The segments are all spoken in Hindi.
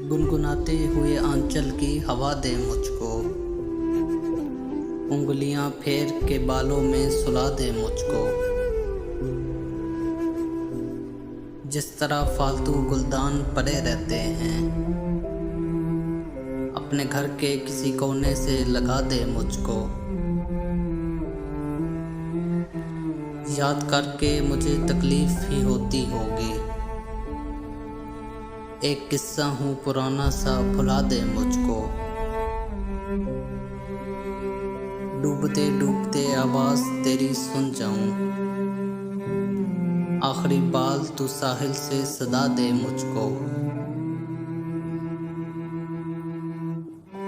गुनगुनाते हुए आंचल की हवा दे मुझको, उंगलियां फेर के बालों में सुला दे मुझको। जिस तरह फालतू गुलदान पड़े रहते हैं, अपने घर के किसी कोने से लगा दे मुझको। याद करके मुझे तकलीफ ही होती होगी, एक किस्सा हूँ पुराना सा भुला दे मुझको। डूबते डूबते आवाज तेरी सुन जाऊं, आखिरी बाल तू साहिल से सदा दे मुझको।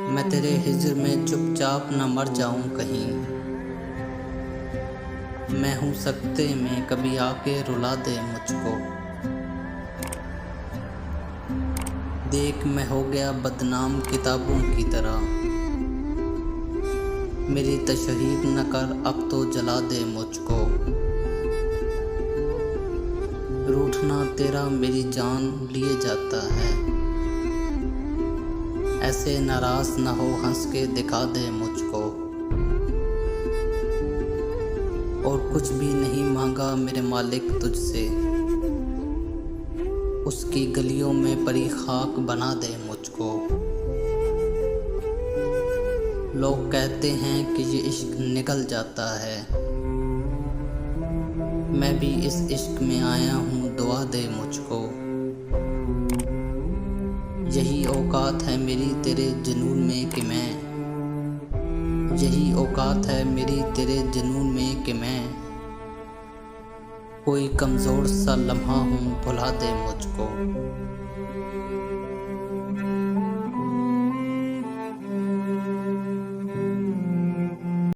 मैं तेरे हिज्र में चुपचाप न मर जाऊं कहीं, मैं हूँ सकते में कभी आके रुला दे मुझको। देख मैं हो गया बदनाम किताबों की तरह, मेरी तशहीर न कर अब तो जला दे मुझको। रूठना तेरा मेरी जान लिए जाता है, ऐसे नाराज न हो हंस के दिखा दे मुझको। और कुछ भी नहीं मांगा मेरे मालिक तुझसे, उसकी गलियों में परी खाक बना दे मुझको। लोग कहते हैं कि ये इश्क निकल जाता है, मैं भी इस इश्क में आया हूँ दुआ दे मुझको। यही औकात है मेरी तेरे जुनून में कि मैं, यही औकात है मेरी तेरे जुनून में कि मैं कोई कमज़ोर सा लम्हा हूँ भुला दे मुझको।